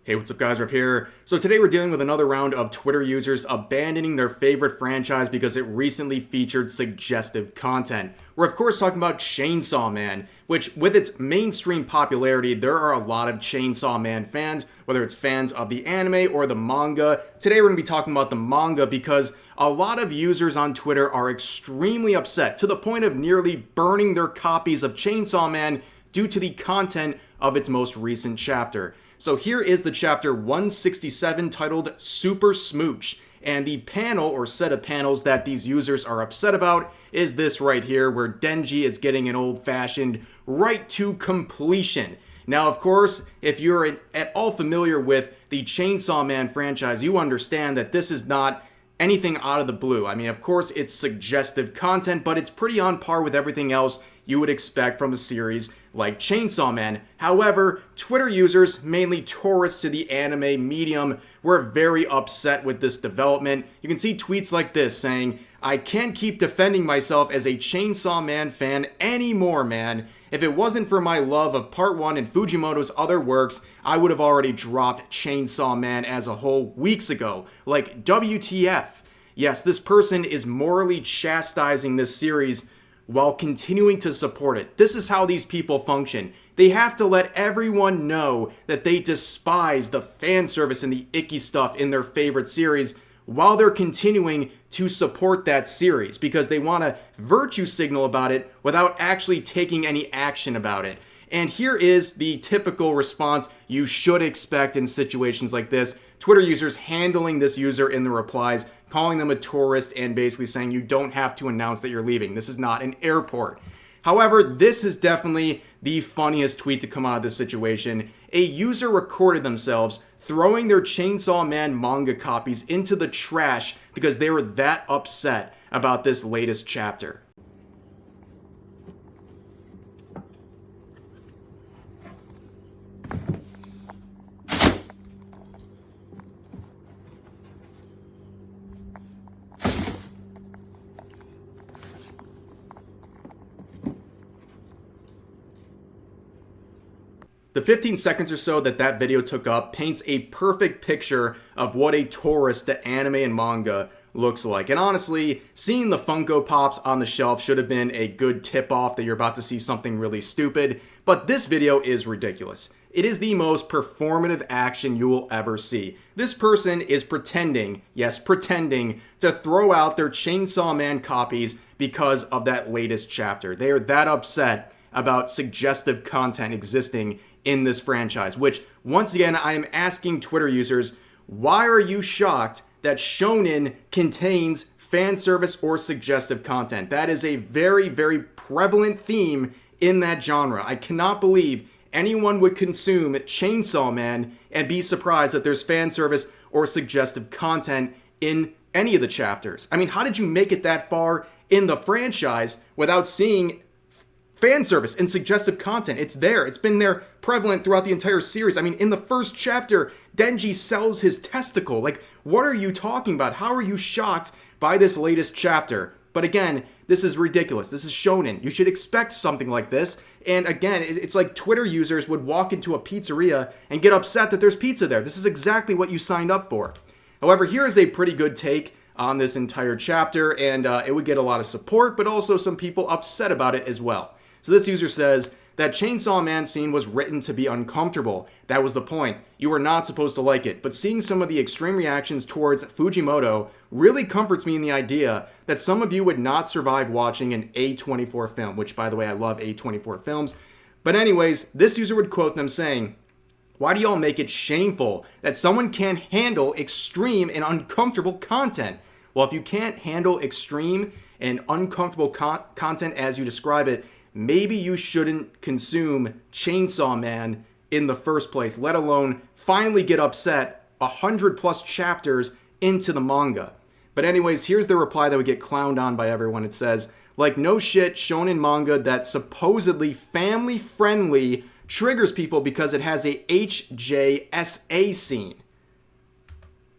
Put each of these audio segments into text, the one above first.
Hey, what's up guys, Rev here. So today we're dealing with another round of Twitter users abandoning their favorite franchise because it recently featured suggestive content. We're of course talking about Chainsaw Man, which with its mainstream popularity, there are a lot of Chainsaw Man fans, whether it's fans of the anime or the manga. Today we're going to be talking about the manga because a lot of users on Twitter are extremely upset to the point of nearly burning their copies of Chainsaw Man due to the content of its most recent chapter. So here is the chapter 167 titled Super Smooch, and the panel or set of panels that these users are upset about is this right here, where Denji is getting an old-fashioned right to completion. Now, of course, if you're at all familiar with the Chainsaw Man franchise, you understand that this is not anything out of the blue. I mean, of course, it's suggestive content, but it's pretty on par with everything else you would expect from a series like Chainsaw Man. However, Twitter users, mainly tourists to the anime medium, were very upset with this development. You can see tweets like this saying, "I can't keep defending myself as a Chainsaw Man fan anymore, man. If it wasn't for my love of Part 1 and Fujimoto's other works, I would have already dropped Chainsaw Man as a whole weeks ago. Like, WTF. Yes, this person is morally chastising this series while continuing to support it. This is how these people function. They have to let everyone know that they despise the fan service and the icky stuff in their favorite series while they're continuing to support that series because they want to virtue signal about it without actually taking any action about it. And here is the typical response you should expect in situations like this. Twitter users handling this user in the replies, calling them a tourist, and basically saying you don't have to announce that you're leaving. This is not an airport. However, this is definitely the funniest tweet to come out of this situation. A user recorded themselves throwing their Chainsaw Man manga copies into the trash because they were that upset about this latest chapter. The 15 seconds or so that video took up paints a perfect picture of what a tourist to anime and manga looks like. And honestly, seeing the Funko Pops on the shelf should have been a good tip-off that you're about to see something really stupid, but this video is ridiculous. It is the most performative action you will ever see. This person is pretending, yes, pretending, to throw out their Chainsaw Man copies because of that latest chapter. They are that upset about suggestive content existing in this franchise, which, once again, I am asking Twitter users, why are you shocked that Shonen contains fan service or suggestive content? That is a very, very prevalent theme in that genre. I cannot believe anyone would consume Chainsaw Man and be surprised that there's fan service or suggestive content in any of the chapters. I mean, how did you make it that far in the franchise without seeing fan service and suggestive content? It's there. It's been there prevalent throughout the entire series. I mean, in the first chapter, Denji sells his testicle. Like, what are you talking about? How are you shocked by this latest chapter? But again, this is ridiculous. This is Shonen. You should expect something like this. And again, it's like Twitter users would walk into a pizzeria and get upset that there's pizza there. This is exactly what you signed up for. However, here is a pretty good take on this entire chapter, and it would get a lot of support, but also some people upset about it as well. So this user says, that Chainsaw Man scene was written to be uncomfortable. That was the point. You were not supposed to like it. But seeing some of the extreme reactions towards Fujimoto really comforts me in the idea that some of you would not survive watching an A24 film, which, by the way, I love A24 films. But anyways, this user would quote them saying, "Why do y'all make it shameful that someone can't handle extreme and uncomfortable content?" Well, if you can't handle extreme and uncomfortable content as you describe it, maybe you shouldn't consume Chainsaw Man in the first place, let alone finally get upset 100+ chapters into the manga. But anyways, here's the reply that would get clowned on by everyone. It says, like, no shit, shonen manga that supposedly family-friendly triggers people because it has a HJSA scene.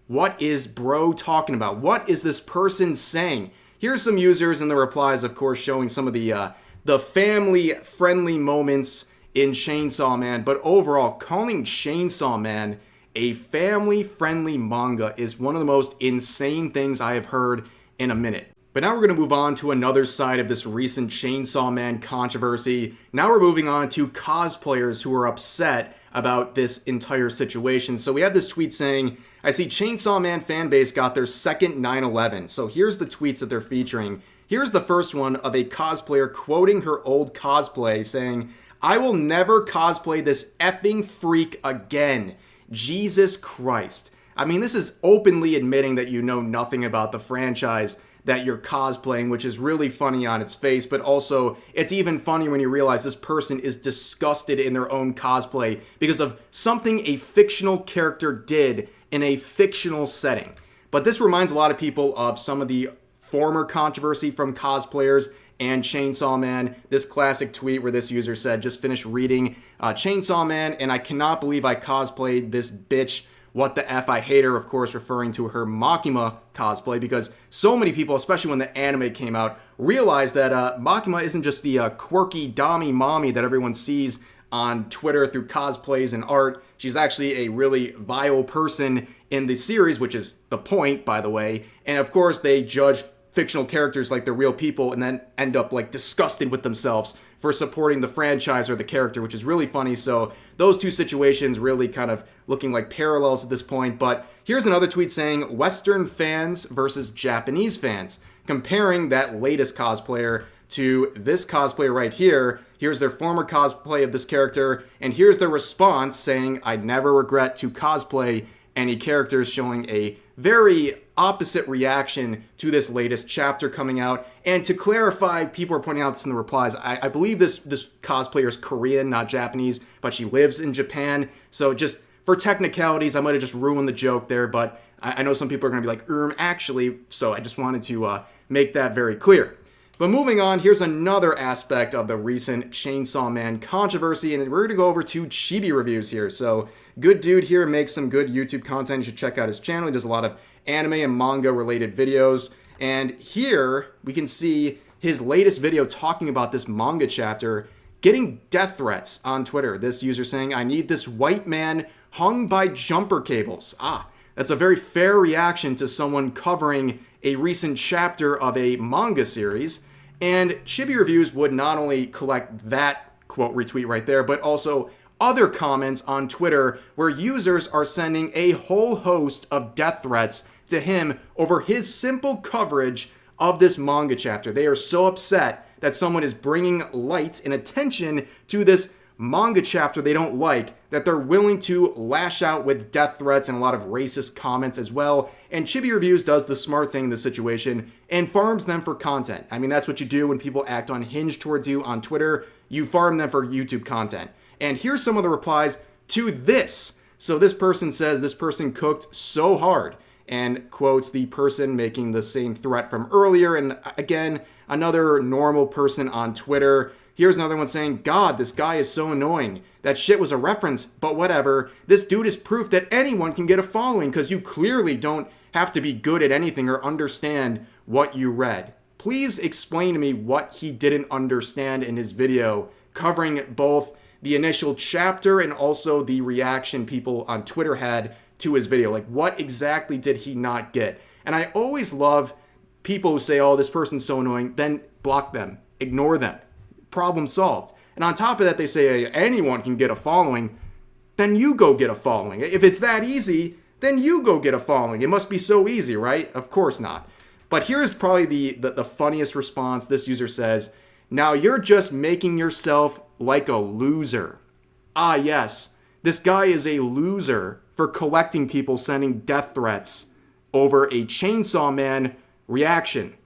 What is bro talking about? What is this person saying? Here's some users in the replies, of course, showing some of the family-friendly moments in Chainsaw Man, but overall, calling Chainsaw Man a family-friendly manga is one of the most insane things I have heard in a minute. But now we're going to move on to another side of this recent Chainsaw Man controversy. Now we're moving on to cosplayers who are upset about this entire situation. So we have this tweet saying, I see Chainsaw Man fanbase got their second 9/11. So here's the tweets that they're featuring. Here's the first one of a cosplayer quoting her old cosplay saying, I will never cosplay this effing freak again. Jesus Christ. I mean, this is openly admitting that you know nothing about the franchise that you're cosplaying, which is really funny on its face, but also it's even funnier when you realize this person is disgusted in their own cosplay because of something a fictional character did in a fictional setting. But this reminds a lot of people of some of the former controversy from cosplayers and Chainsaw Man. This classic tweet where this user said, just finished reading Chainsaw Man and I cannot believe I cosplayed this bitch. What the F, I hate her, of course, referring to her Makima cosplay, because so many people, especially when the anime came out, realized that Makima isn't just the quirky dommy mommy that everyone sees on Twitter through cosplays and art. She's actually a really vile person in the series, which is the point, by the way. And of course, they judge fictional characters like they're real people and then end up like disgusted with themselves for supporting the franchise or the character, which is really funny. So those two situations really kind of looking like parallels at this point. But here's another tweet saying Western fans versus Japanese fans, comparing that latest cosplayer to this cosplayer right here. Here's their former cosplay of this character, and here's their response saying, I never regret to cosplay any characters, showing a very opposite reaction to this latest chapter coming out. And to clarify, people are pointing out this in the replies, I believe this cosplayer is Korean, not Japanese, but she lives in Japan. So just for technicalities, I might have just ruined the joke there, but I know some people are going to be like, actually, so I just wanted to make that very clear. But moving on, here's another aspect of the recent Chainsaw Man controversy, and we're going to go over to Chibi Reviews here. So, good dude here, makes some good YouTube content. You should check out his channel. He does a lot of anime and manga related videos. And here we can see his latest video talking about this manga chapter getting death threats on Twitter. This user saying, I need this white man hung by jumper cables. That's a very fair reaction to someone covering a recent chapter of a manga series. And Chibi Reviews would not only collect that quote retweet right there, but also other comments on Twitter where users are sending a whole host of death threats to him over his simple coverage of this manga chapter. They are so upset that someone is bringing light and attention to this manga chapter they don't like that they're willing to lash out with death threats and a lot of racist comments as well. And Chibi Reviews does the smart thing in this situation and farms them for content. I mean, that's what you do when people act unhinged towards you on Twitter. You farm them for YouTube content. And here's some of the replies to this. So this person says this person cooked so hard and quotes the person making the same threat from earlier. And again, another normal person on Twitter. Here's another one saying, God, this guy is so annoying. That shit was a reference, but whatever. This dude is proof that anyone can get a following because you clearly don't have to be good at anything or understand what you read. Please explain to me what he didn't understand in his video, covering both the initial chapter and also the reaction people on Twitter had to his video. Like, what exactly did he not get? And I always love people who say, oh, this person's so annoying, then block them, ignore them. Problem solved. And on top of that, they say hey, anyone can get a following, then you go get a following. If it's that easy, then you go get a following. It must be so easy, right? Of course not. But here's probably the funniest response. This user says, now you're just making yourself like a loser. Ah, yes. This guy is a loser for collecting people sending death threats over a Chainsaw Man reaction.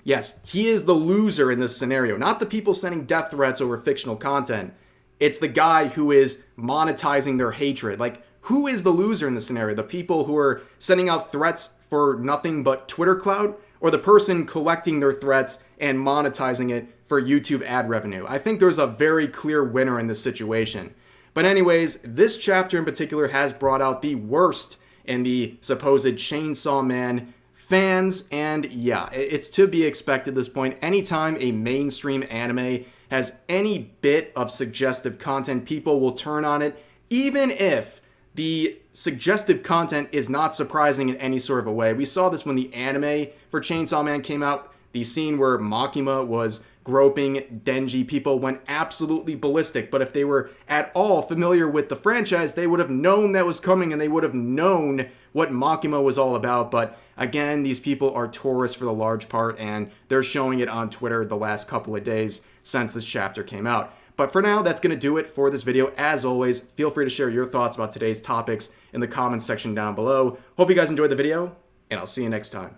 Yes, he is the loser in this scenario, not the people sending death threats over fictional content. It's the guy who is monetizing their hatred. Like, who is the loser in this scenario? The people who are sending out threats for nothing but Twitter clout, or the person collecting their threats and monetizing it for YouTube ad revenue? I think there's a very clear winner in this situation. But anyways, this chapter in particular has brought out the worst in the supposed Chainsaw Man fans, and yeah, it's to be expected at this point. Anytime a mainstream anime has any bit of suggestive content, people will turn on it, even if The suggestive content is not surprising in any sort of a way. We saw this when the anime for Chainsaw Man came out. The scene where Makima was groping Denji, people went absolutely ballistic. But if they were at all familiar with the franchise, they would have known that was coming and they would have known what Makima was all about. But again, these people are tourists for the large part, and they're showing it on Twitter the last couple of days since this chapter came out. But for now, that's going to do it for this video. As always, feel free to share your thoughts about today's topics in the comments section down below. Hope you guys enjoyed the video, and I'll see you next time.